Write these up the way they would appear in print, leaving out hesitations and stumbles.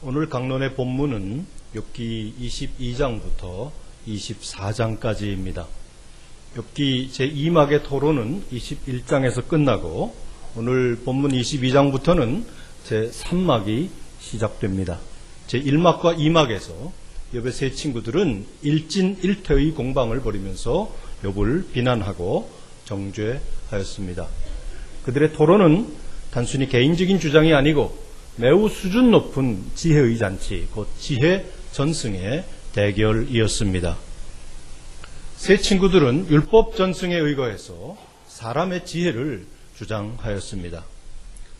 오늘 강론의 본문은 욥기 22장부터 24장까지입니다. 욥기 제2막의 토론은 21장에서 끝나고 오늘 본문 22장부터는 제3막이 시작됩니다. 제1막과 2막에서 욥의 세 친구들은 일진일퇴의 공방을 벌이면서 욥을 비난하고 정죄하였습니다. 그들의 토론은 단순히 개인적인 주장이 아니고 매우 수준 높은 지혜의 잔치, 곧 지혜 전승의 대결이었습니다. 세 친구들은 율법 전승에 의거해서 사람의 지혜를 주장하였습니다.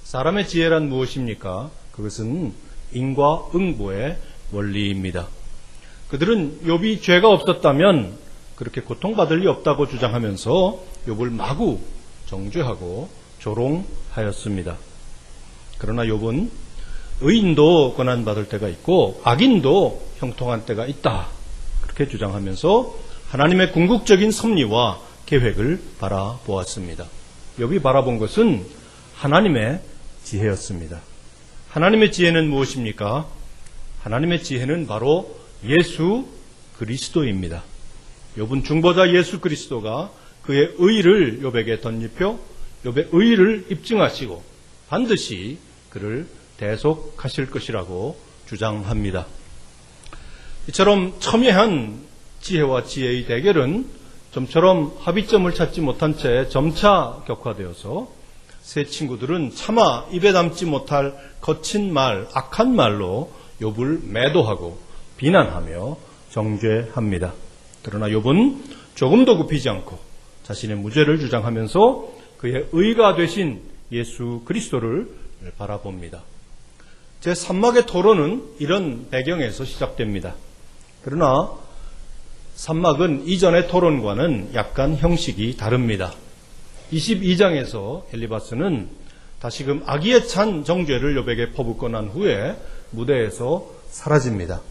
사람의 지혜란 무엇입니까? 그것은 인과응보의 원리입니다. 그들은 욥이 죄가 없었다면 그렇게 고통받을 리 없다고 주장하면서 욥을 마구 정죄하고 조롱하였습니다. 그러나 욥은 의인도 고난받을 때가 있고 악인도 형통한 때가 있다, 그렇게 주장하면서 하나님의 궁극적인 섭리와 계획을 바라보았습니다. 욥이 바라본 것은 하나님의 지혜였습니다. 하나님의 지혜는 무엇입니까? 하나님의 지혜는 바로 예수 그리스도입니다. 욥은 중보자 예수 그리스도가 그의 의를 욥에게 덧입혀 욥의 의를 입증하시고 반드시 그를 대속하실 것이라고 주장합니다. 이처럼 첨예한 지혜와 지혜의 대결은 좀처럼 합의점을 찾지 못한 채 점차 격화되어서 세 친구들은 차마 입에 담지 못할 거친 말, 악한 말로 욥을 매도하고 비난하며 정죄합니다. 그러나 욥은 조금도 굽히지 않고 자신의 무죄를 주장하면서 그의 의가 되신 예수 그리스도를 바라봅니다. 제3막의 토론은 이런 배경에서 시작됩니다. 그러나 3막은 이전의 토론과는 약간 형식이 다릅니다. 22장에서 엘리바스는 다시금 악의에 찬 정죄를 욥에게 퍼붓고 난 후에 무대에서 사라집니다.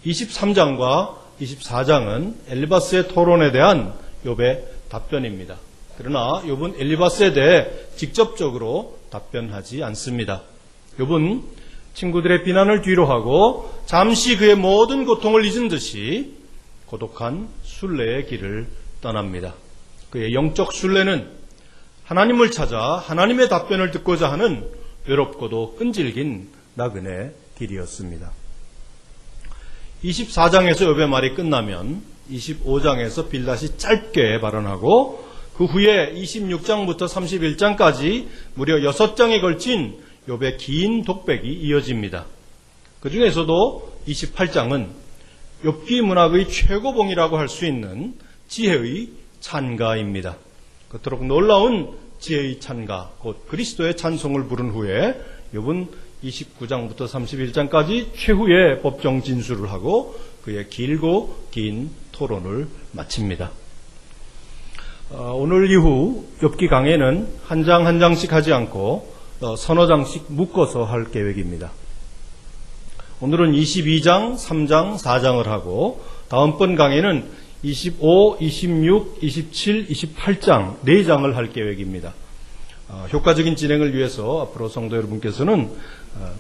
23장과 24장은 엘리바스의 토론에 대한 욥의 답변입니다. 그러나 욥은 엘리바스에 대해 직접적으로 답변하지 않습니다. 욥은 친구들의 비난을 뒤로하고 잠시 그의 모든 고통을 잊은 듯이 고독한 순례의 길을 떠납니다. 그의 영적 순례는 하나님을 찾아 하나님의 답변을 듣고자 하는 외롭고도 끈질긴 나그네 길이었습니다. 24장에서 욥의 말이 끝나면 25장에서 빌닷이 짧게 발언하고 그 후에 26장부터 31장까지 무려 6장에 걸친 욥의 긴 독백이 이어집니다. 그 중에서도 28장은 욥기 문학의 최고봉이라고 할 수 있는 지혜의 찬가입니다. 그토록 놀라운 지혜의 찬가, 곧 그리스도의 찬송을 부른 후에 욥은 29장부터 31장까지 최후의 법정 진술을 하고 그의 길고 긴 토론을 마칩니다. 오늘 이후 욥기 강해는 한 장 한 장씩 하지 않고 서너 장씩 묶어서 할 계획입니다. 오늘은 22장, 3장, 4장을 하고 다음번 강해는 25, 26, 27, 28장 4장을 할 계획입니다. 효과적인 진행을 위해서 앞으로 성도 여러분께서는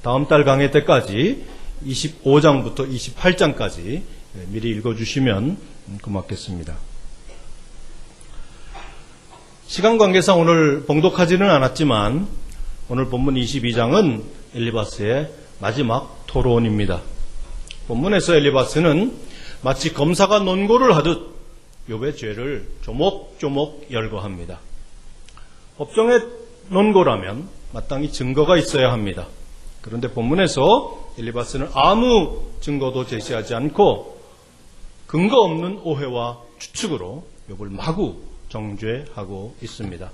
다음 달 강해 때까지 25장부터 28장까지 미리 읽어주시면 고맙겠습니다. 시간 관계상 오늘 봉독하지는 않았지만 오늘 본문 22장은 엘리바스의 마지막 토론입니다. 본문에서 엘리바스는 마치 검사가 논고를 하듯 욥의 죄를 조목조목 열거합니다. 법정의 논고라면 마땅히 증거가 있어야 합니다. 그런데 본문에서 엘리바스는 아무 증거도 제시하지 않고 근거 없는 오해와 추측으로 욥을 마구 정죄하고 있습니다.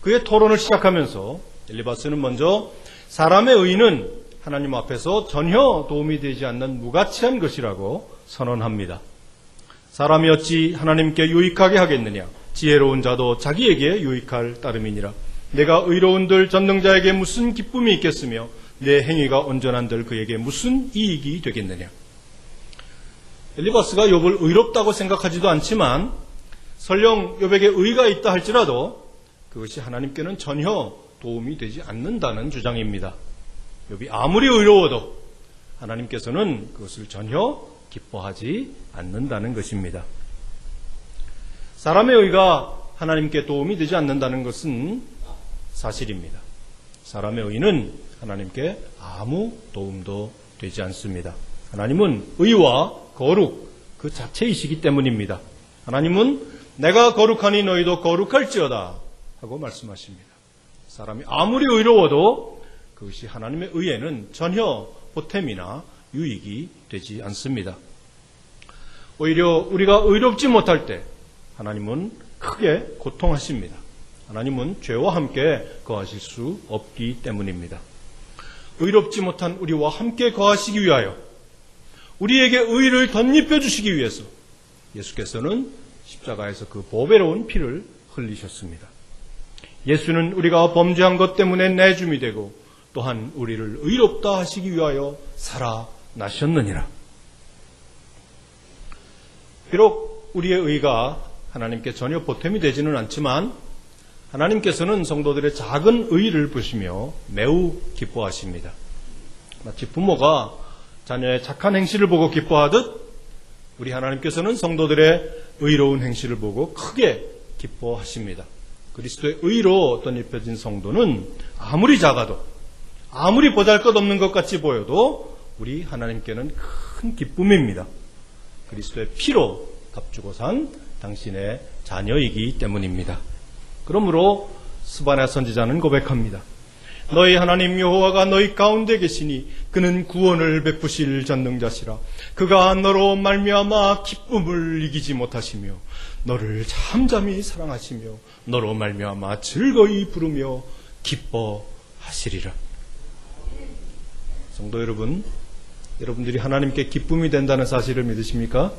그의 토론을 시작하면서 엘리바스는 먼저 사람의 의는 하나님 앞에서 전혀 도움이 되지 않는 무가치한 것이라고 선언합니다. 사람이 어찌 하나님께 유익하게 하겠느냐? 지혜로운 자도 자기에게 유익할 따름이니라. 내가 의로운들 전능자에게 무슨 기쁨이 있겠으며 내 행위가 온전한들 그에게 무슨 이익이 되겠느냐? 엘리바스가 욥을 의롭다고 생각하지도 않지만 설령 욥에게 의가 있다 할지라도 그것이 하나님께는 전혀 도움이 되지 않는다는 주장입니다. 욥이 아무리 의로워도 하나님께서는 그것을 전혀 기뻐하지 않는다는 것입니다. 사람의 의가 하나님께 도움이 되지 않는다는 것은 사실입니다. 사람의 의는 하나님께 아무 도움도 되지 않습니다. 하나님은 의와 거룩 그 자체이시기 때문입니다. 하나님은 내가 거룩하니 너희도 거룩할지어다 하고 말씀하십니다. 사람이 아무리 의로워도 그것이 하나님의 의에는 전혀 보탬이나 유익이 되지 않습니다. 오히려 우리가 의롭지 못할 때 하나님은 크게 고통하십니다. 하나님은 죄와 함께 거하실 수 없기 때문입니다. 의롭지 못한 우리와 함께 거하시기 위하여 우리에게 의를 덧입혀 주시기 위해서 예수께서는 십자가에서 그 보배로운 피를 흘리셨습니다. 예수는 우리가 범죄한 것 때문에 내줌이 되고 또한 우리를 의롭다 하시기 위하여 살아나셨느니라. 비록 우리의 의가 하나님께 전혀 보탬이 되지는 않지만 하나님께서는 성도들의 작은 의를 보시며 매우 기뻐하십니다. 마치 부모가 자녀의 착한 행실을 보고 기뻐하듯 우리 하나님께서는 성도들의 의로운 행실을 보고 크게 기뻐하십니다. 그리스도의 의로 덧입혀진 성도는 아무리 작아도 아무리 보잘것없는 것 같이 보여도 우리 하나님께는 큰 기쁨입니다. 그리스도의 피로 값주고 산 당신의 자녀이기 때문입니다. 그러므로 스바냐 선지자는 고백합니다. 너희 하나님 여호와가 너희 가운데 계시니 그는 구원을 베푸실 전능자시라. 그가 너로 말미암아 기쁨을 이기지 못하시며 너를 잠잠히 사랑하시며 너로 말미암아 즐거이 부르며 기뻐하시리라. 성도 여러분, 여러분들이 하나님께 기쁨이 된다는 사실을 믿으십니까?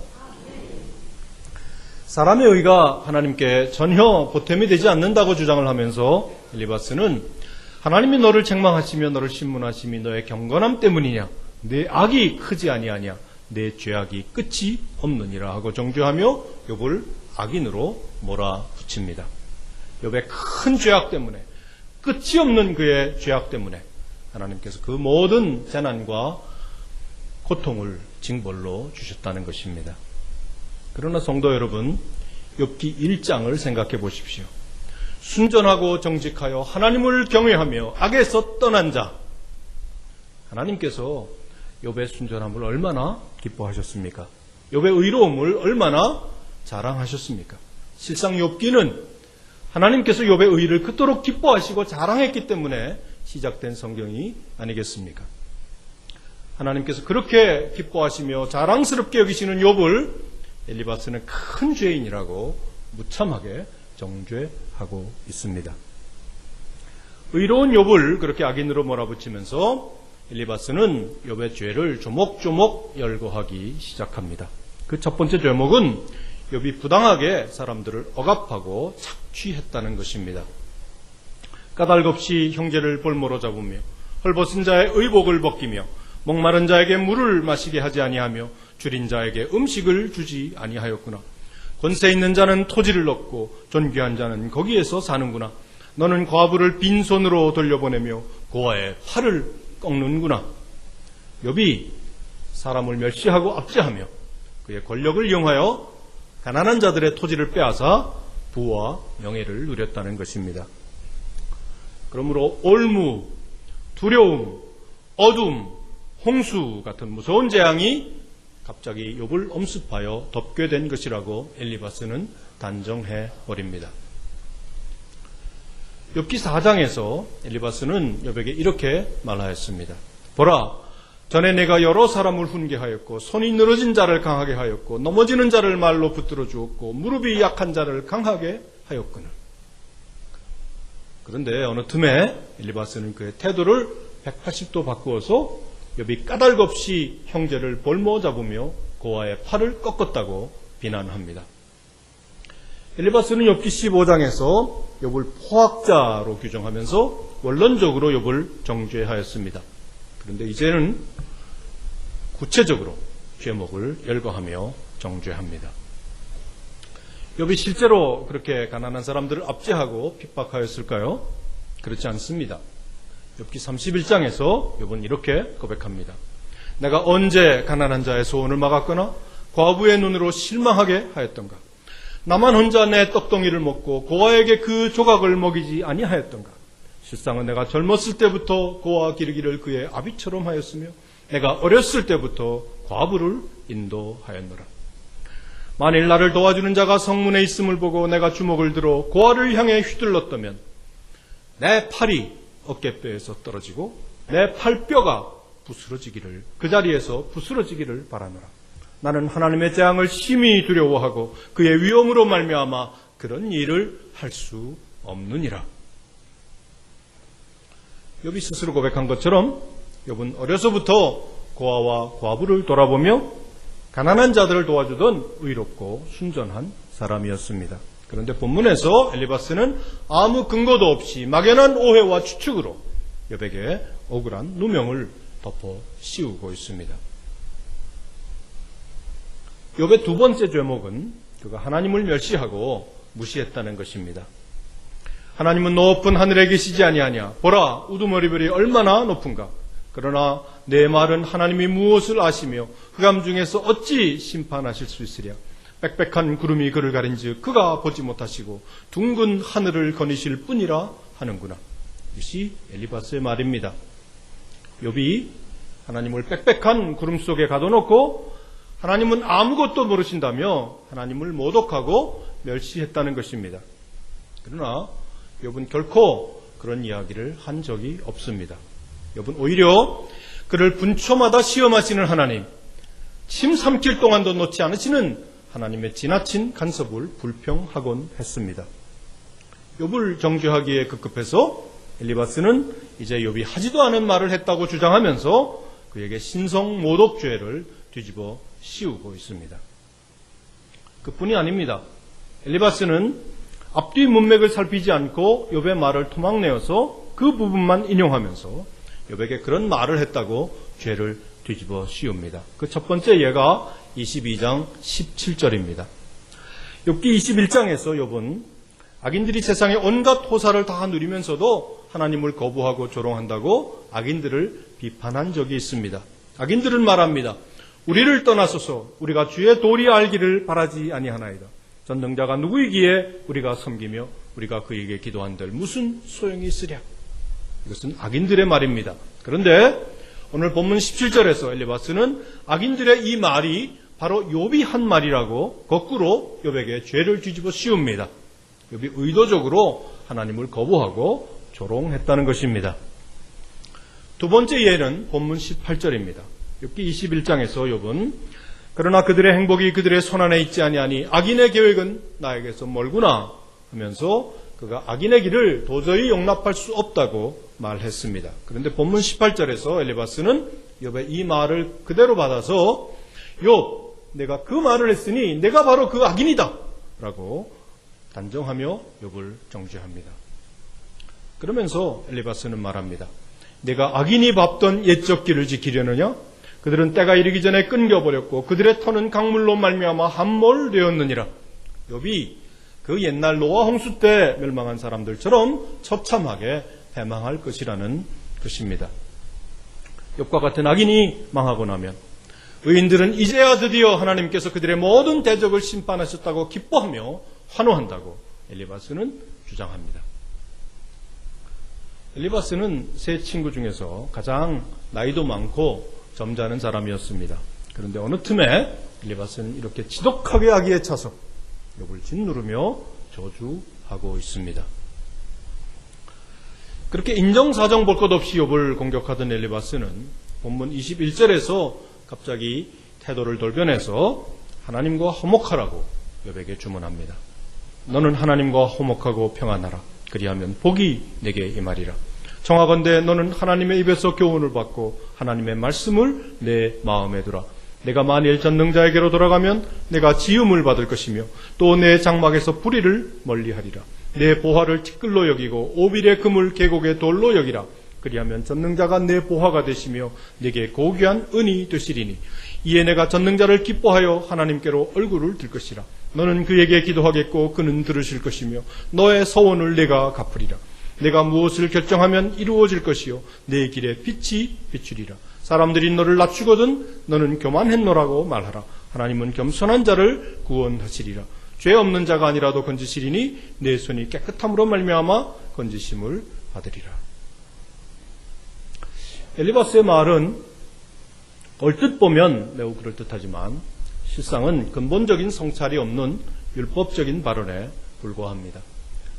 사람의 의가 하나님께 전혀 보탬이 되지 않는다고 주장을 하면서 엘리바스는 하나님이 너를 책망하시며 너를 신문하심이 너의 경건함 때문이냐, 내 악이 크지 아니하냐, 내 죄악이 끝이 없느니라 하고 정죄하며 욥을 악인으로 몰아붙입니다. 욥의 큰 죄악 때문에, 끝이 없는 그의 죄악 때문에 하나님께서 그 모든 재난과 고통을 징벌로 주셨다는 것입니다. 그러나 성도 여러분, 욥기 1장을 생각해 보십시오. 순전하고 정직하여 하나님을 경외하며 악에서 떠난 자, 하나님께서 욥의 순전함을 얼마나 기뻐하셨습니까? 욥의 의로움을 얼마나 자랑하셨습니까? 실상 욥기는 하나님께서 욥의 의를 그토록 기뻐하시고 자랑했기 때문에 시작된 성경이 아니겠습니까? 하나님께서 그렇게 기뻐하시며 자랑스럽게 여기시는 욥을 엘리바스는 큰 죄인이라고 무참하게 정죄하고 있습니다. 의로운 욥을 그렇게 악인으로 몰아붙이면서 엘리바스는 욥의 죄를 조목조목 열거하기 시작합니다. 그 첫 번째 죄목은 욥이 부당하게 사람들을 억압하고 착취했다는 것입니다. 까닭없이 형제를 볼모로 잡으며 헐벗은 자의 의복을 벗기며 목마른 자에게 물을 마시게 하지 아니하며 줄인 자에게 음식을 주지 아니하였구나. 권세 있는 자는 토지를 얻고 존귀한 자는 거기에서 사는구나. 너는 과부를 빈손으로 돌려보내며 고아의 팔을 꺾는구나. 욥이 사람을 멸시하고 압제하며 그의 권력을 이용하여 가난한 자들의 토지를 빼앗아 부와 명예를 누렸다는 것입니다. 그러므로 올무, 두려움, 어둠, 홍수 같은 무서운 재앙이 갑자기 욥을 엄습하여 덮게 된 것이라고 엘리바스는 단정해 버립니다. 욥기 4장에서 엘리바스는 욥에게 이렇게 말하였습니다. 보라, 전에 내가 여러 사람을 훈계하였고 손이 늘어진 자를 강하게 하였고 넘어지는 자를 말로 붙들어 주었고 무릎이 약한 자를 강하게 하였거늘. 그런데 어느 틈에 엘리바스는 그의 태도를 180도 바꾸어서 욥이 까닭없이 형제를 볼모 잡으며 고아의 팔을 꺾었다고 비난합니다. 엘리바스는 욥기 15장에서 욥을 포악자로 규정하면서 원론적으로 욥을 정죄하였습니다. 그런데 이제는 구체적으로 죄목을 열거하며 정죄합니다. 욥이 실제로 그렇게 가난한 사람들을 압제하고 핍박하였을까요? 그렇지 않습니다. 욥기 31장에서 욥은 이렇게 고백합니다. 내가 언제 가난한 자의 소원을 막았거나 과부의 눈으로 실망하게 하였던가? 나만 혼자 내 떡덩이를 먹고 고아에게 그 조각을 먹이지 아니하였던가? 실상은 내가 젊었을 때부터 고아 기르기를 그의 아비처럼 하였으며 내가 어렸을 때부터 과부를 인도하였노라. 만일 나를 도와주는 자가 성문에 있음을 보고 내가 주먹을 들어 고아를 향해 휘둘렀다면 내 팔이 어깨뼈에서 떨어지고 내 팔뼈가 부스러지기를, 그 자리에서 부스러지기를 바라노라. 나는 하나님의 재앙을 심히 두려워하고 그의 위엄으로 말미암아 그런 일을 할 수 없느니라. 욥이 스스로 고백한 것처럼 욥은 어려서부터 고아와 과부를 돌아보며 가난한 자들을 도와주던 의롭고 순전한 사람이었습니다. 그런데 본문에서 엘리바스는 아무 근거도 없이 막연한 오해와 추측으로 욥에게 억울한 누명을 덮어 씌우고 있습니다. 욥의 두 번째 죄목은 그가 하나님을 멸시하고 무시했다는 것입니다. 하나님은 높은 하늘에 계시지 아니하냐? 보라, 우두머리별이 얼마나 높은가? 그러나 내 말은 하나님이 무엇을 아시며 흑암 중에서 어찌 심판하실 수 있으랴? 빽빽한 구름이 그를 가린즉 그가 보지 못하시고 둥근 하늘을 거니실 뿐이라 하는구나. 이것이 엘리바스의 말입니다. 욥이 하나님을 빽빽한 구름 속에 가둬놓고 하나님은 아무것도 모르신다며 하나님을 모독하고 멸시했다는 것입니다. 그러나 욥은 결코 그런 이야기를 한 적이 없습니다. 욥은 오히려 그를 분초마다 시험하시는 하나님, 침 삼킬 동안도 놓지 않으시는 하나님의 지나친 간섭을 불평하곤 했습니다. 욥을 정죄하기에 급급해서 엘리바스는 이제 욥이 하지도 않은 말을 했다고 주장하면서 그에게 신성 모독죄를 뒤집어 씌우고 있습니다. 그뿐이 아닙니다. 엘리바스는 앞뒤 문맥을 살피지 않고 욥의 말을 토막내어서 그 부분만 인용하면서 욥에게 그런 말을 했다고 죄를 뒤집어 씌웁니다. 그 첫 번째 예가 22장 17절입니다. 욥기 21장에서 욥은 악인들이 세상의 온갖 호사를 다 누리면서도 하나님을 거부하고 조롱한다고 악인들을 비판한 적이 있습니다. 악인들은 말합니다. 우리를 떠나소서 우리가 주의 도리 알기를 바라지 아니하나이다. 전능자가 누구이기에 우리가 섬기며 우리가 그에게 기도한들 무슨 소용이 있으랴. 이것은 악인들의 말입니다. 그런데 오늘 본문 17절에서 엘리바스는 악인들의 이 말이 바로 욥이 한 말이라고 거꾸로 욥에게 죄를 뒤집어 씌웁니다. 욥이 의도적으로 하나님을 거부하고 조롱했다는 것입니다. 두 번째 예는 본문 18절입니다. 욥기 21장에서 욥은 그러나 그들의 행복이 그들의 손안에 있지 아니하니 악인의 계획은 나에게서 멀구나 하면서 그가 악인의 길을 도저히 용납할 수 없다고 말했습니다. 그런데 본문 18절에서 엘리바스는 욥의 이 말을 그대로 받아서 욥, 내가 그 말을 했으니 내가 바로 그 악인이다 라고 단정하며 욥을 정죄합니다. 그러면서 엘리바스는 말합니다. 내가 악인이 밟던 옛적 길을 지키려느냐? 그들은 때가 이르기 전에 끊겨버렸고 그들의 터는 강물로 말미암아 함몰되었느니라. 욥이 그 옛날 노아 홍수 때 멸망한 사람들처럼 처참하게 패망할 것이라는 것입니다. 욥과 같은 악인이 망하고 나면 의인들은 이제야 드디어 하나님께서 그들의 모든 대적을 심판하셨다고 기뻐하며 환호한다고 엘리바스는 주장합니다. 엘리바스는 세 친구 중에서 가장 나이도 많고 점잖은 사람이었습니다. 그런데 어느 틈에 엘리바스는 이렇게 지독하게 악의에 차서 욥을 짓누르며 저주하고 있습니다. 그렇게 인정사정 볼 것 없이 욥을 공격하던 엘리바스는 본문 21절에서 갑자기 태도를 돌변해서 하나님과 화목하라고 욥에게 주문합니다. 너는 하나님과 화목하고 평안하라. 그리하면 복이 내게 임하리라. 청하건대 너는 하나님의 입에서 교훈을 받고 하나님의 말씀을 내 마음에 두라. 내가 만일 전능자에게로 돌아가면 내가 지음을 받을 것이며 또 내 장막에서 불의를 멀리하리라. 내 보화를 티끌로 여기고 오빌의 금을 계곡의 돌로 여기라. 그리하면 전능자가 내 보화가 되시며 내게 고귀한 은이 되시리니 이에 내가 전능자를 기뻐하여 하나님께로 얼굴을 들 것이라. 너는 그에게 기도하겠고 그는 들으실 것이며 너의 서원을 내가 갚으리라. 내가 무엇을 결정하면 이루어질 것이요 내 길에 빛이 비추리라. 사람들이 너를 낮추거든 너는 교만했노라고 말하라. 하나님은 겸손한 자를 구원하시리라. 죄 없는 자가 아니라도 건지시리니 내 손이 깨끗함으로 말미암아 건지심을 받으리라. 엘리바스의 말은 얼뜻 보면 매우 그럴듯하지만 실상은 근본적인 성찰이 없는 율법적인 발언에 불과합니다.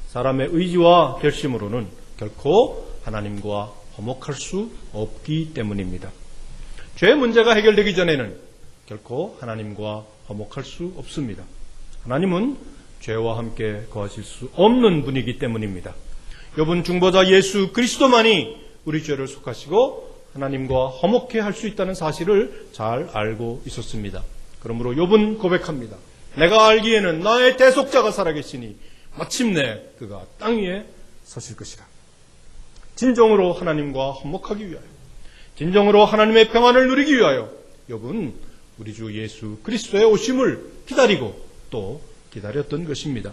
사람의 의지와 결심으로는 결코 하나님과 화목할 수 없기 때문입니다. 죄 문제가 해결되기 전에는 결코 하나님과 화목할 수 없습니다. 하나님은 죄와 함께 거하실 수 없는 분이기 때문입니다. 욥은 중보자 예수 그리스도만이 우리 죄를 속하시고 하나님과 화목해 할 수 있다는 사실을 잘 알고 있었습니다. 그러므로 욥은 고백합니다. 내가 알기에는 나의 대속자가 살아계시니 마침내 그가 땅 위에 서실 것이라. 진정으로 하나님과 화목하기 위하여, 진정으로 하나님의 평안을 누리기 위하여 욥은 우리 주 예수 그리스도의 오심을 기다리고 또 기다렸던 것입니다.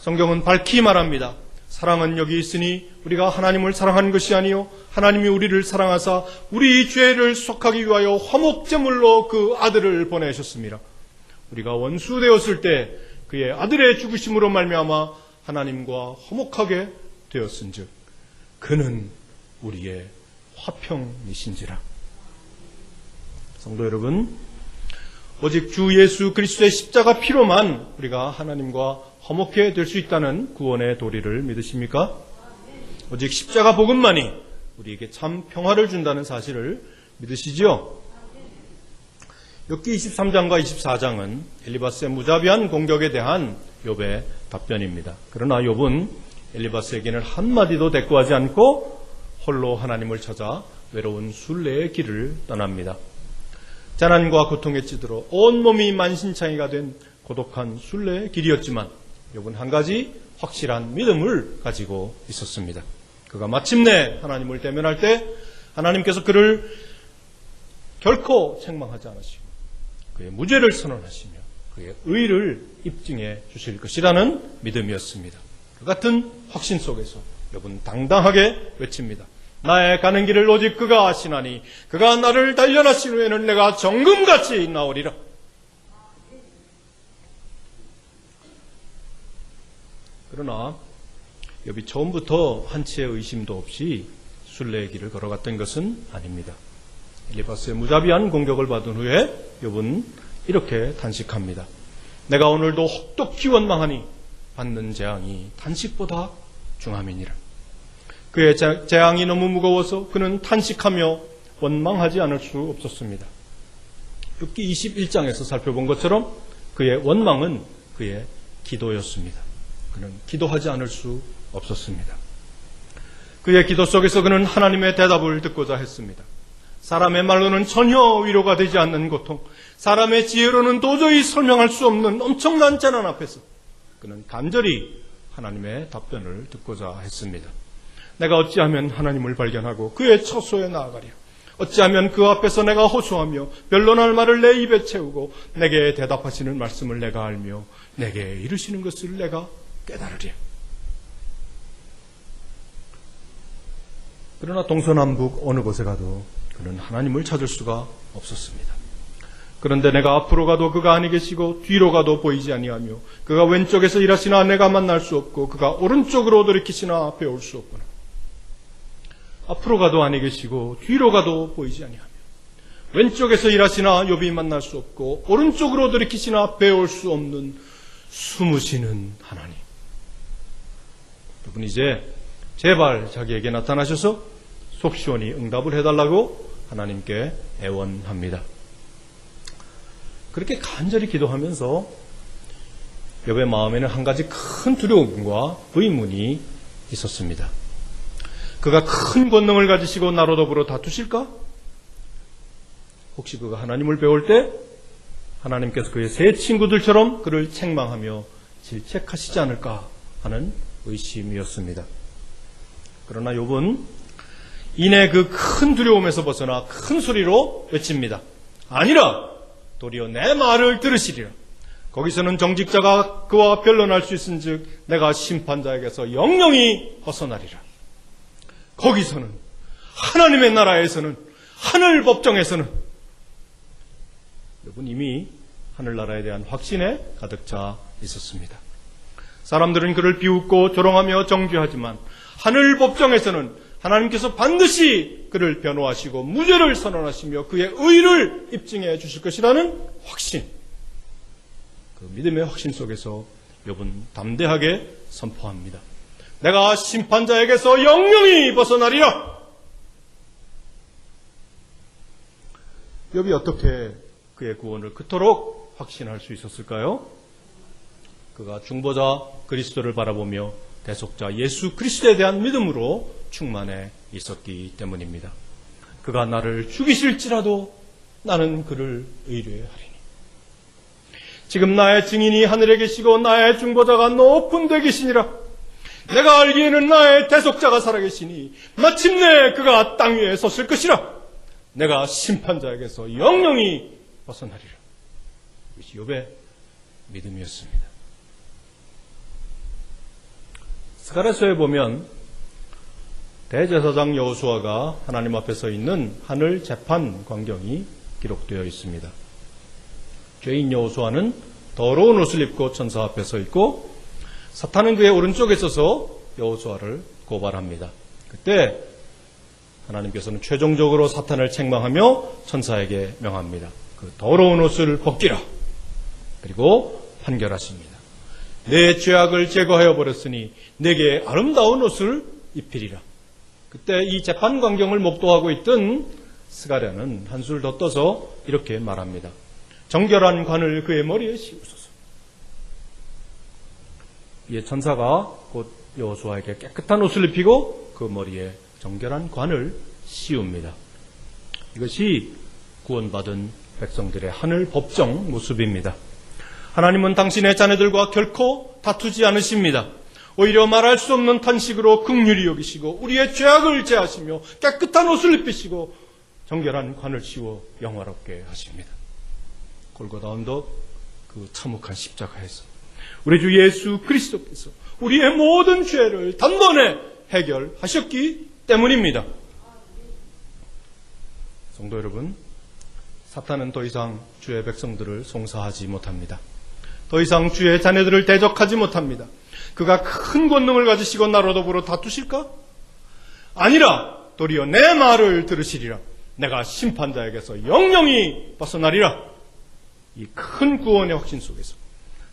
성경은 밝히 말합니다. 사랑은 여기 있으니 우리가 하나님을 사랑한 것이 아니요 하나님이 우리를 사랑하사 우리 죄를 속하기 위하여 화목제물로 그 아들을 보내셨습니다. 우리가 원수 되었을 때 그의 아들의 죽으심으로 말미암아 하나님과 화목하게 되었은즉 그는 우리의 화평이신지라. 성도 여러분, 오직 주 예수 그리스도의 십자가 피로만 우리가 하나님과 화목해 될 수 있다는 구원의 도리를 믿으십니까? 오직 십자가 복음만이 우리에게 참 평화를 준다는 사실을 믿으시죠? 욥기 23장과 24장은 엘리바스의 무자비한 공격에 대한 욥의 답변입니다. 그러나 욥은 엘리바스에게는 한마디도 대꾸하지 않고 홀로 하나님을 찾아 외로운 순례의 길을 떠납니다. 재난과 고통에 찌들어 온몸이 만신창이가 된 고독한 순례의 길이었지만 욥은 한 가지 확실한 믿음을 가지고 있었습니다. 그가 마침내 하나님을 대면할 때 하나님께서 그를 결코 책망하지 않으시고 그의 무죄를 선언하시며 그의 의를 입증해 주실 것이라는 믿음이었습니다. 그 같은 확신 속에서 욥은 당당하게 외칩니다. 나의 가는 길을 오직 그가 아시나니 그가 나를 단련하신 후에는 내가 정금같이 나오리라. 그러나 욥이 처음부터 한치의 의심도 없이 순례의 길을 걸어갔던 것은 아닙니다. 엘리바스의 무자비한 공격을 받은 후에 욥은 이렇게 단식합니다. 내가 오늘도 혹독히 원망하니 받는 재앙이 단식보다 중함이니라. 그의 재앙이 너무 무거워서 그는 탄식하며 원망하지 않을 수 없었습니다. 욥기 21장에서 살펴본 것처럼 그의 원망은 그의 기도였습니다. 그는 기도하지 않을 수 없었습니다. 그의 기도 속에서 그는 하나님의 대답을 듣고자 했습니다. 사람의 말로는 전혀 위로가 되지 않는 고통, 사람의 지혜로는 도저히 설명할 수 없는 엄청난 재난 앞에서 그는 간절히 하나님의 답변을 듣고자 했습니다. 내가 어찌하면 하나님을 발견하고 그의 처소에 나아가랴. 어찌하면 그 앞에서 내가 호소하며 변론할 말을 내 입에 채우고 내게 대답하시는 말씀을 내가 알며 내게 이르시는 것을 내가 깨달으랴. 그러나 동서남북 어느 곳에 가도 그는 하나님을 찾을 수가 없었습니다. 그런데 내가 앞으로 가도 그가 아니 계시고 뒤로 가도 보이지 아니하며 그가 왼쪽에서 일하시나 내가 만날 수 없고 그가 오른쪽으로 돌이키시나 배울 수 없구나. 앞으로 가도 아니 계시고 뒤로 가도 보이지 아니하며 왼쪽에서 일하시나 욥이 만날 수 없고 오른쪽으로 돌이키시나 배울 수 없는 숨으시는 하나님. 그분 이제 제발 자기에게 나타나셔서 속 시원히 응답을 해달라고 하나님께 애원합니다. 그렇게 간절히 기도하면서 욥의 마음에는 한 가지 큰 두려움과 의문이 있었습니다. 그가 큰 권능을 가지시고 나로 더불어 다투실까? 혹시 그가 하나님을 배울 때 하나님께서 그의 새 친구들처럼 그를 책망하며 질책하시지 않을까 하는 의심이었습니다. 그러나 욥은 이내 그 큰 두려움에서 벗어나 큰 소리로 외칩니다. 아니라 도리어 내 말을 들으시리라. 거기서는 정직자가 그와 변론할 수 있은즉 내가 심판자에게서 영영이 벗어나리라. 거기서는 하나님의 나라에서는 하늘 법정에서는 여러분 이미 하늘나라에 대한 확신에 가득 차 있었습니다. 사람들은 그를 비웃고 조롱하며 정죄하지만 하늘 법정에서는 하나님께서 반드시 그를 변호하시고 무죄를 선언하시며 그의 의를 입증해 주실 것이라는 확신, 그 믿음의 확신 속에서 욥은 담대하게 선포합니다. 내가 심판자에게서 영영이 벗어나리라. 욥이 어떻게 그의 구원을 그토록 확신할 수 있었을까요? 그가 중보자 그리스도를 바라보며 대속자 예수 그리스도에 대한 믿음으로 충만해 있었기 때문입니다. 그가 나를 죽이실지라도 나는 그를 의뢰하리니. 지금 나의 증인이 하늘에 계시고 나의 중보자가 높은 데 계시니라. 내가 알기에는 나의 대속자가 살아계시니 마침내 그가 땅 위에 섰을 것이라. 내가 심판자에게서 영영이 벗어나리라. 이것이 욥의 믿음이었습니다. 스가랴서에 보면 대제사장 여호수아가 하나님 앞에 서 있는 하늘 재판 광경이 기록되어 있습니다. 죄인 여호수아는 더러운 옷을 입고 천사 앞에 서 있고 사탄은 그의 오른쪽에 서서 여호수아를 고발합니다. 그때 하나님께서는 최종적으로 사탄을 책망하며 천사에게 명합니다. 그 더러운 옷을 벗기라. 그리고 판결하십니다. 내 죄악을 제거하여 버렸으니 내게 아름다운 옷을 입히리라. 그때 이 재판 광경을 목도하고 있던 스가랴는 한술 더 떠서 이렇게 말합니다. 정결한 관을 그의 머리에 씌우소서. 이에 천사가 곧 여호수아에게 깨끗한 옷을 입히고 그 머리에 정결한 관을 씌웁니다. 이것이 구원받은 백성들의 하늘 법정 모습입니다. 하나님은 당신의 자녀들과 결코 다투지 않으십니다. 오히려 말할 수 없는 탄식으로 긍휼히 여기시고 우리의 죄악을 제하시며 깨끗한 옷을 입히시고 정결한 관을 씌워 영화롭게 하십니다. 골고다 언덕 그 참혹한 십자가에서 우리 주 예수 그리스도께서 우리의 모든 죄를 단번에 해결하셨기 때문입니다. 성도 여러분, 사탄은 더 이상 주의 백성들을 송사하지 못합니다. 더 이상 주의 자녀들을 대적하지 못합니다. 그가 큰 권능을 가지시고 나로 더불어 다투실까? 아니라 도리어 내 말을 들으시리라. 내가 심판자에게서 영영이 벗어나리라. 이 큰 구원의 확신 속에서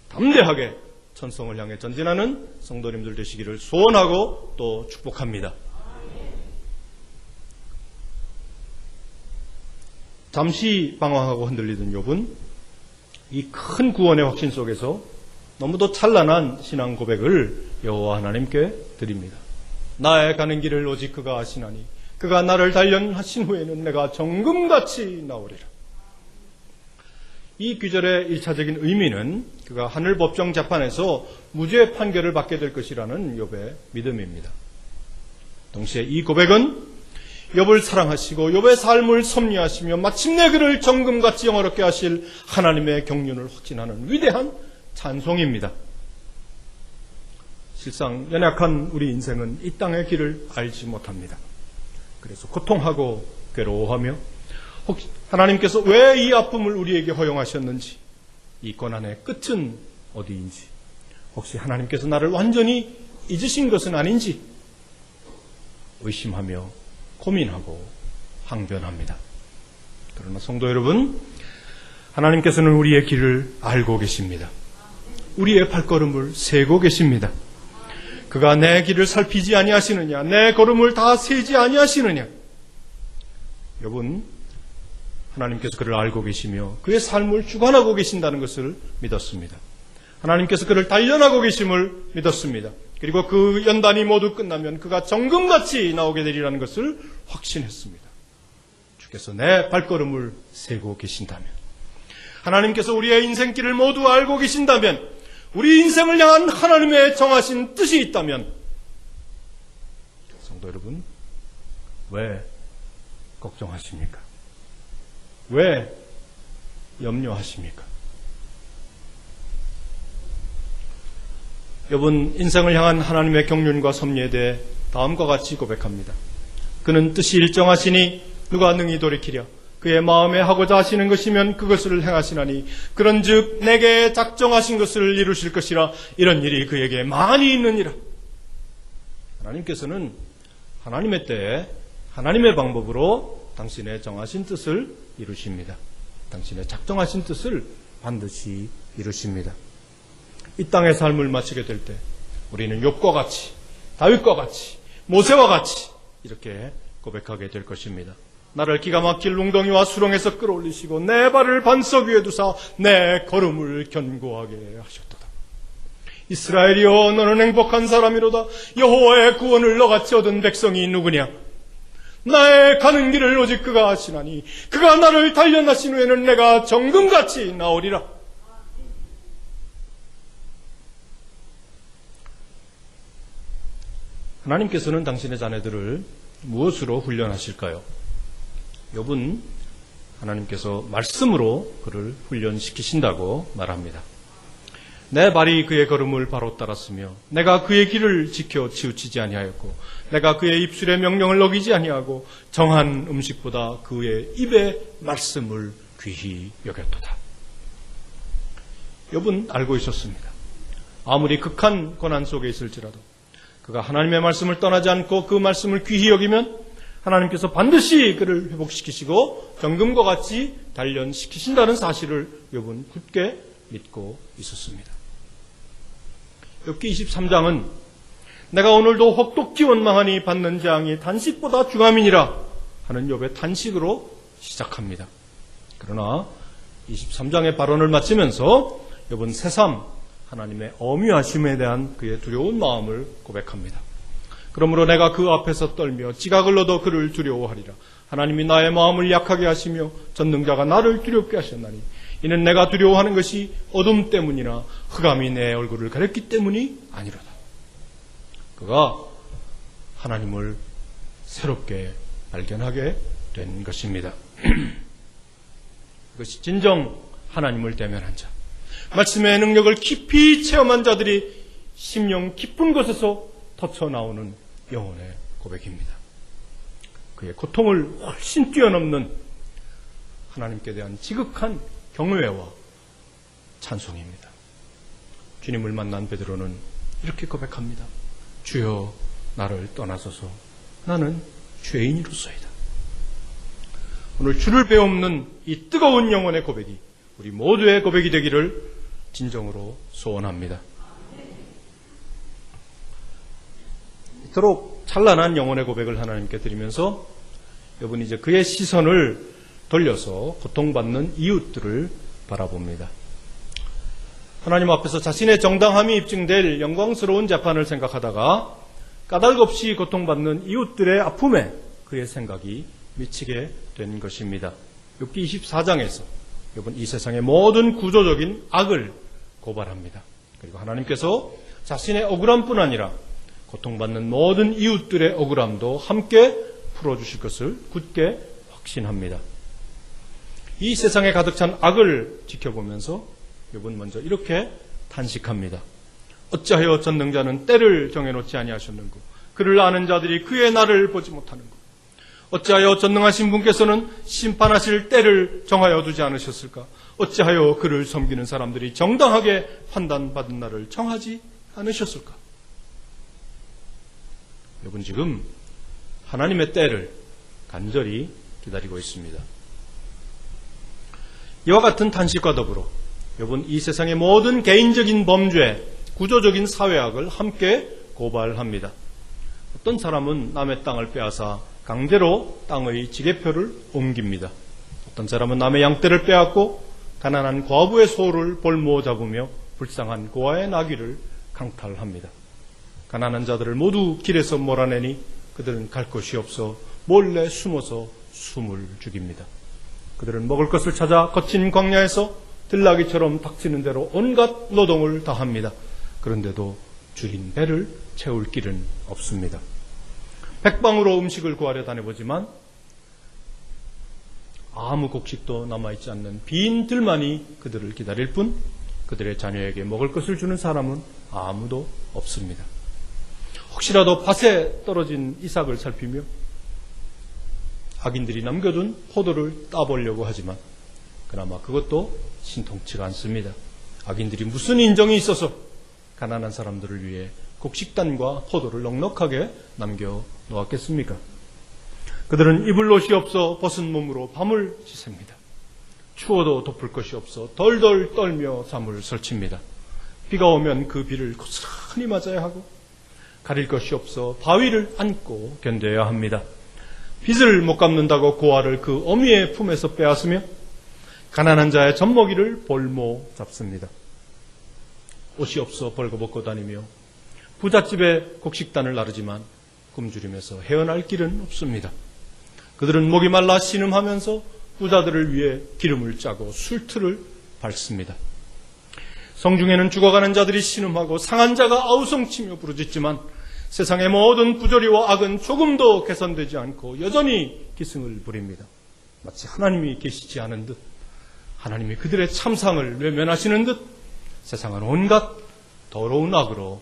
담대하게 천성을 향해 전진하는 성도님들 되시기를 소원하고 또 축복합니다. 잠시 방황하고 흔들리던 욥은 이 큰 구원의 확신 속에서 너무도 찬란한 신앙 고백을 여호와 하나님께 드립니다. 나의 가는 길을 오직 그가 아시나니 그가 나를 단련하신 후에는 내가 정금같이 나오리라. 이 귀절의 일차적인 의미는 그가 하늘 법정 재판에서 무죄 판결을 받게 될 것이라는 욥의 믿음입니다. 동시에 이 고백은 욥을 사랑하시고 욥의 삶을 섭리하시며 마침내 그를 정금같이 영화롭게 하실 하나님의 경륜을 확신하는 위대한 찬송입니다. 실상 연약한 우리 인생은 이 땅의 길을 알지 못합니다. 그래서 고통하고 괴로워하며 혹시 하나님께서 왜 이 아픔을 우리에게 허용하셨는지, 이 고난의 끝은 어디인지, 혹시 하나님께서 나를 완전히 잊으신 것은 아닌지 의심하며 고민하고 항변합니다. 그러나 성도 여러분, 하나님께서는 우리의 길을 알고 계십니다. 우리의 발걸음을 세고 계십니다. 그가 내 길을 살피지 아니하시느냐, 내 걸음을 다 세지 아니하시느냐. 여러분, 하나님께서 그를 알고 계시며 그의 삶을 주관하고 계신다는 것을 믿었습니다. 하나님께서 그를 단련하고 계심을 믿었습니다. 그리고 그 연단이 모두 끝나면 그가 정금같이 나오게 되리라는 것을 확신했습니다. 주께서 내 발걸음을 세고 계신다면, 하나님께서 우리의 인생길을 모두 알고 계신다면, 우리 인생을 향한 하나님의 정하신 뜻이 있다면, 성도 여러분, 왜 걱정하십니까? 왜 염려하십니까? 욥은 인생을 향한 하나님의 경륜과 섭리에 대해 다음과 같이 고백합니다. 그는 뜻이 일정하시니 누가 능히 돌이키랴. 그의 마음에 하고자 하시는 것이면 그것을 행하시나니 그런즉 내게 작정하신 것을 이루실 것이라. 이런 일이 그에게 많이 있느니라. 하나님께서는 하나님의 때에 하나님의 방법으로 당신의 정하신 뜻을 이루십니다. 당신의 작정하신 뜻을 반드시 이루십니다. 이 땅의 삶을 마치게 될 때 우리는 욥과 같이, 다윗과 같이, 모세와 같이 이렇게 고백하게 될 것입니다. 나를 기가 막힐 웅덩이와 수렁에서 끌어올리시고 내 발을 반석 위에 두사 내 걸음을 견고하게 하셨도다. 이스라엘이여, 너는 행복한 사람이로다. 여호와의 구원을 너같이 얻은 백성이 누구냐? 나의 가는 길을 오직 그가 아시나니 그가 나를 단련하신 후에는 내가 정금같이 나오리라. 하나님께서는 당신의 자녀들을 무엇으로 훈련하실까요? 욥은 하나님께서 말씀으로 그를 훈련시키신다고 말합니다. 내 발이 그의 걸음을 바로 따랐으며 내가 그의 길을 지켜 치우치지 아니하였고 내가 그의 입술의 명령을 어기지 아니하고 정한 음식보다 그의 입의 말씀을 귀히 여겼도다. 욥은 알고 있었습니다. 아무리 극한 고난 속에 있을지라도 그가 하나님의 말씀을 떠나지 않고 그 말씀을 귀히 여기면 하나님께서 반드시 그를 회복시키시고 정금과 같이 단련시키신다는 사실을 욥은 굳게 믿고 있었습니다. 욥기 23장은 내가 오늘도 혹독히 원망하니 받는 재앙이 단식보다 중함이니라 하는 욥의 탄식으로 시작합니다. 그러나 23장의 발언을 마치면서 욥은 새삼 하나님의 엄위하심에 대한 그의 두려운 마음을 고백합니다. 그러므로 내가 그 앞에서 떨며 지각을 얻어 그를 두려워하리라. 하나님이 나의 마음을 약하게 하시며 전능자가 나를 두렵게 하셨나니 이는 내가 두려워하는 것이 어둠 때문이나 흑암이 내 얼굴을 가렸기 때문이 아니로다. 그가 하나님을 새롭게 발견하게 된 것입니다. 그것이 진정 하나님을 대면한 자, 말씀의 능력을 깊이 체험한 자들이 심령 깊은 곳에서 터쳐나오는 영혼의 고백입니다. 그의 고통을 훨씬 뛰어넘는 하나님께 대한 지극한 경외와 찬송입니다. 주님을 만난 베드로는 이렇게 고백합니다. 주여, 나를 떠나소서. 나는 죄인이로소이다. 오늘 주를 배움는 이 뜨거운 영혼의 고백이 우리 모두의 고백이 되기를 진정으로 소원합니다. 이토록 찬란한 영혼의 고백을 하나님께 드리면서 여러분 이제 그의 시선을 돌려서 고통받는 이웃들을 바라봅니다. 하나님 앞에서 자신의 정당함이 입증될 영광스러운 재판을 생각하다가 까닭없이 고통받는 이웃들의 아픔에 그의 생각이 미치게 된 것입니다. 욥기 24장에서 욥은 이 세상의 모든 구조적인 악을 고발합니다. 그리고 하나님께서 자신의 억울함뿐 아니라 고통받는 모든 이웃들의 억울함도 함께 풀어주실 것을 굳게 확신합니다. 이 세상에 가득 찬 악을 지켜보면서 욥은 먼저 이렇게 탄식합니다. 어찌하여 전능자는 때를 정해놓지 아니하셨는고 그를 아는 자들이 그의 날을 보지 못하는고 어찌하여 전능하신 분께서는 심판하실 때를 정하여 두지 않으셨을까? 어찌하여 그를 섬기는 사람들이 정당하게 판단받은 날을 정하지 않으셨을까? 욥은 지금 하나님의 때를 간절히 기다리고 있습니다. 이와 같은 탄식과 더불어 욥은 이 세상의 모든 개인적인 범죄, 구조적인 사회악을 함께 고발합니다. 어떤 사람은 남의 땅을 빼앗아 강제로 땅의 지게표를 옮깁니다. 어떤 사람은 남의 양떼를 빼앗고 가난한 과부의 소를 볼모 잡으며 불쌍한 고아의 나귀를 강탈합니다. 가난한 자들을 모두 길에서 몰아내니 그들은 갈 곳이 없어 몰래 숨어서 숨을 죽입니다. 그들은 먹을 것을 찾아 거친 광야에서 들나귀처럼 닥치는 대로 온갖 노동을 다합니다. 그런데도 줄인 배를 채울 길은 없습니다. 백방으로 음식을 구하려 다녀보지만 아무 곡식도 남아있지 않는 빈 들만이 그들을 기다릴 뿐 그들의 자녀에게 먹을 것을 주는 사람은 아무도 없습니다. 혹시라도 밭에 떨어진 이삭을 살피며 악인들이 남겨둔 포도를 따보려고 하지만 그나마 그것도 신통치가 않습니다. 악인들이 무슨 인정이 있어서 가난한 사람들을 위해 곡식단과 포도를 넉넉하게 남겨놓았겠습니까? 그들은 입을 옷이 없어 벗은 몸으로 밤을 지새웁니다. 추워도 덮을 것이 없어 덜덜 떨며 잠을 설칩니다. 비가 오면 그 비를 고스란히 맞아야 하고 가릴 것이 없어 바위를 안고 견뎌야 합니다. 빚을 못 갚는다고 고아를 그 어미의 품에서 빼앗으며 가난한 자의 젖먹이를 볼모 잡습니다. 옷이 없어 벌거벗고 다니며 부잣집에 곡식단을 나르지만 굶주리면서 헤어날 길은 없습니다. 그들은 목이 말라 신음하면서 부자들을 위해 기름을 짜고 술틀을 밟습니다. 성중에는 죽어가는 자들이 신음하고 상한 자가 아우성치며 부르짖지만 세상의 모든 부조리와 악은 조금도 개선되지 않고 여전히 기승을 부립니다. 마치 하나님이 계시지 않은 듯, 하나님이 그들의 참상을 외면하시는 듯 세상은 온갖 더러운 악으로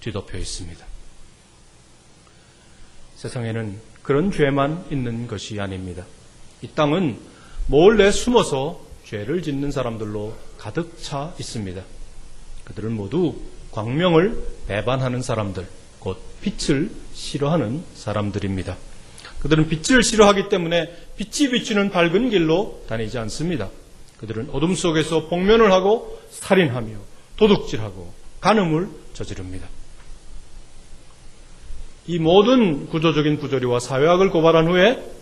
뒤덮여 있습니다. 세상에는 그런 죄만 있는 것이 아닙니다. 이 땅은 몰래 숨어서 죄를 짓는 사람들로 가득 차 있습니다. 그들은 모두 광명을 배반하는 사람들, 곧 빛을 싫어하는 사람들입니다. 그들은 빛을 싫어하기 때문에 빛이 비추는 밝은 길로 다니지 않습니다. 그들은 어둠 속에서 복면을 하고 살인하며 도둑질하고 간음을 저지릅니다. 이 모든 구조적인 부조리와 사회악을 고발한 후에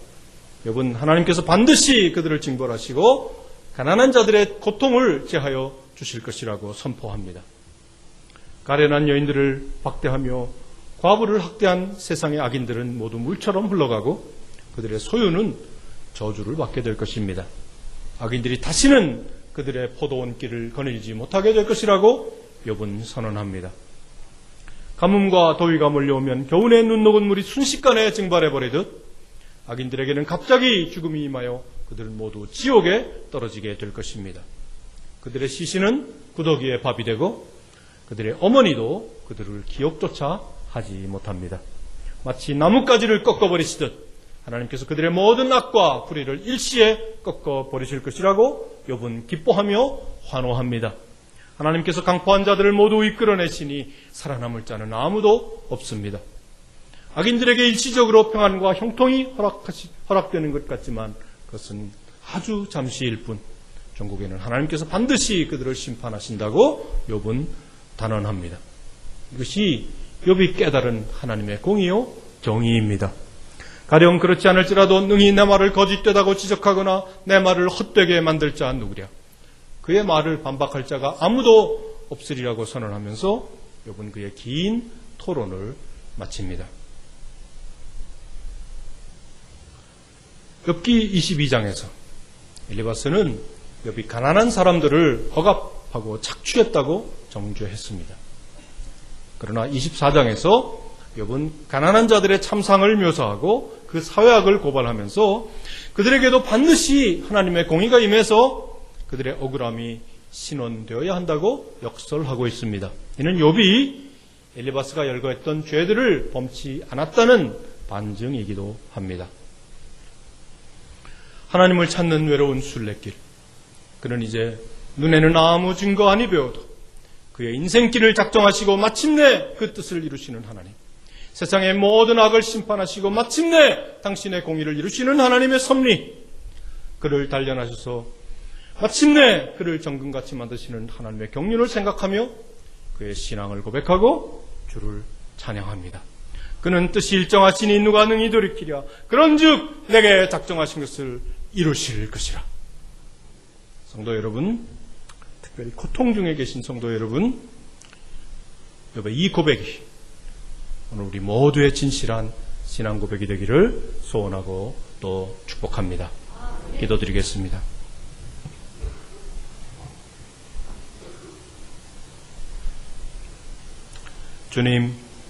욥은 하나님께서 반드시 그들을 징벌하시고 가난한 자들의 고통을 제하여 주실 것이라고 선포합니다. 가련한 여인들을 박대하며 과부를 학대한 세상의 악인들은 모두 물처럼 흘러가고 그들의 소유는 저주를 받게 될 것입니다. 악인들이 다시는 그들의 포도원 길을 거닐지 못하게 될 것이라고 욥은 선언합니다. 가뭄과 더위가 몰려오면 겨우내 눈 녹은 물이 순식간에 증발해버리듯 악인들에게는 갑자기 죽음이 임하여 그들은 모두 지옥에 떨어지게 될 것입니다. 그들의 시신은 구더기에 밥이 되고 그들의 어머니도 그들을 기억조차 하지 못합니다. 마치 나뭇가지를 꺾어버리시듯 하나님께서 그들의 모든 악과 불의를 일시에 꺾어버리실 것이라고 욥은 기뻐하며 환호합니다. 하나님께서 강포한 자들을 모두 이끌어내시니 살아남을 자는 아무도 없습니다. 악인들에게 일시적으로 평안과 형통이 허락되는 것 같지만 그것은 아주 잠시일 뿐 종국에는 하나님께서 반드시 그들을 심판하신다고 욥은 단언합니다. 이것이 욥이 깨달은 하나님의 공의요 정의입니다. 가령 그렇지 않을지라도 능히 내 말을 거짓되다고 지적하거나 내 말을 헛되게 만들 자 누구랴. 그의 말을 반박할 자가 아무도 없으리라고 선언하면서 욥은 그의 긴 토론을 마칩니다. 욥기 22장에서 엘리바스는 욥이 가난한 사람들을 억압하고 착취했다고 정죄했습니다. 그러나 24장에서 욥은 가난한 자들의 참상을 묘사하고 그 사회악을 고발하면서 그들에게도 반드시 하나님의 공의가 임해서 그들의 억울함이 신원되어야 한다고 역설하고 있습니다. 이는 욥이 엘리바스가 열거했던 죄들을 범치 않았다는 반증이기도 합니다. 하나님을 찾는 외로운 순례길. 그는 이제 눈에는 아무 증거 아니 배워도 그의 인생길을 작정하시고 마침내 그 뜻을 이루시는 하나님. 세상의 모든 악을 심판하시고 마침내 당신의 공의를 이루시는 하나님의 섭리. 그를 단련하셔서 마침내 그를 정금같이 만드시는 하나님의 경륜을 생각하며 그의 신앙을 고백하고 주를 찬양합니다. 그는 뜻이 일정하시니 누가 능히 돌이키랴. 그런즉 내게 작정하신 것을 이루실 것이라. 성도 여러분, 특별히 고통 중에 계신 성도 여러분, 욥의 이 고백이 오늘 우리 모두의 진실한 신앙 고백이 되기를 소원하고 또 축복합니다. 기도드리겠습니다. 주님,